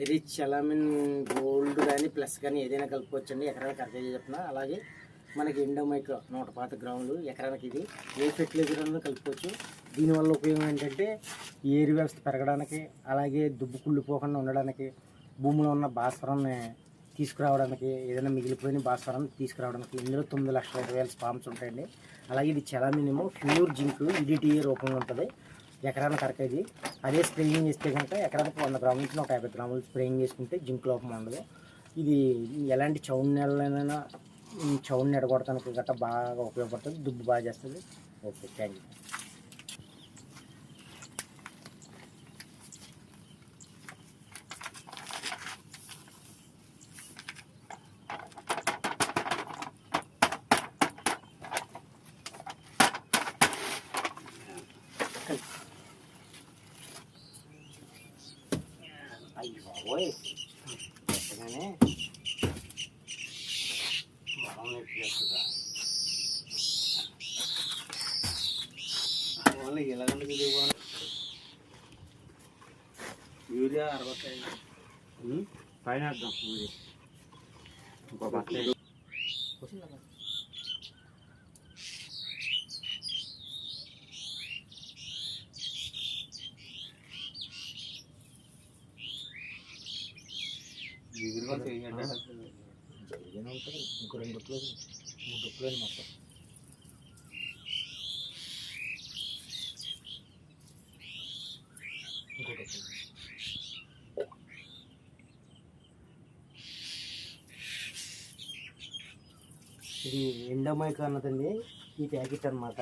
Rich చలామిన్ gold కానీ plus కానీ ఏదైనా కలుపుకోవచ్చండి. ఎకరానికి అర కేజీ చెప్తున్నా. అలాగే మనకి ఎండోమైక్ 105 గ్రాములు ఎకరానికి. ఇది ఏ ఫెర్టిలైజర్ అన్నా కలుపుకోవచ్చు. దీనివల్ల ఉపయోగం ఏంటంటే ఏరు వ్యవస్థ పెరగడానికి, అలాగే దుబ్బు కుళ్ళిపోకుండా ఉండడానికి, భూమిలో ఉన్న భాస్వరాన్ని తీసుకురావడానికి, ఏదైనా మిగిలిపోయిన భాస్వరాన్ని తీసుకురావడానికి. ఇందులో 9,20,000 స్పామ్స్ ఉంటాయండి. అలాగే ఇది చలామినేమో ప్యూర్ జింక్ EDTA రూపంలో ఉంటుంది. ఎకరానికి అర కేజీ. అదే స్ప్రేయింగ్ చేస్తే కనుక ఎకరానికి 100 గ్రాముల నుంచి 150 గ్రాములు స్ప్రేయింగ్ చేసుకుంటే జింక్ లోపం ఉండదు. ఇది ఎలాంటి చౌడు నెలలైనా చౌడుని ఎడగొడటానికి గట్రా బాగా ఉపయోగపడుతుంది. దుబ్బు బాగా చేస్తుంది. Okay, thank you. అయ్యి బాబోయ్, పెట్టగానే బలం నెట్టుగా ఇలాగంటే యూరియా 65 పైన వేద్దాం. ఇంకో బట్ట జరిగిన ఉంటుంది. ఇంకో 2 దుక్కులు 3 దుక్కులు మొత్తం. ఇంకోటి ఇది ఎండోమైక్ అన్నదండి. ఈ ప్యాకెట్ అనమాట.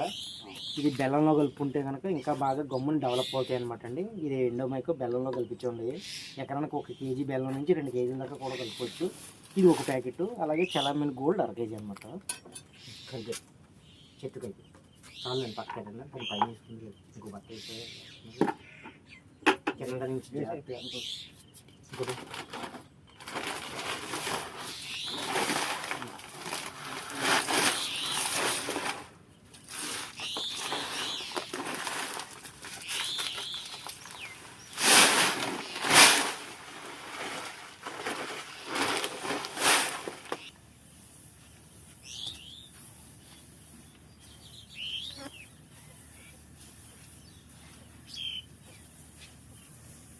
ఇది బెల్లంలో కలుపుకుంటే కనుక ఇంకా బాగా గమ్ముని డెవలప్ అవుతాయి అనమాట అండి. ఇది ఎండోమైక్ బెల్లంలో కలిపించండి. ఎకరానికి 1 కేజీ బెల్లం నుంచి 2 కేజీల దాకా కూడా కలుపుకోవచ్చు. ఇది ఒక ప్యాకెట్. అలాగే చలామిన్ గోల్డ్ అర కేజీ అనమాట. కలిపి చెట్టు కలిపి చాలు. నేను పక్కన దాన్ని పైన వేసుకుంది. ఇంకో బట్ట వేసే కింద నుంచి ఇంకోటి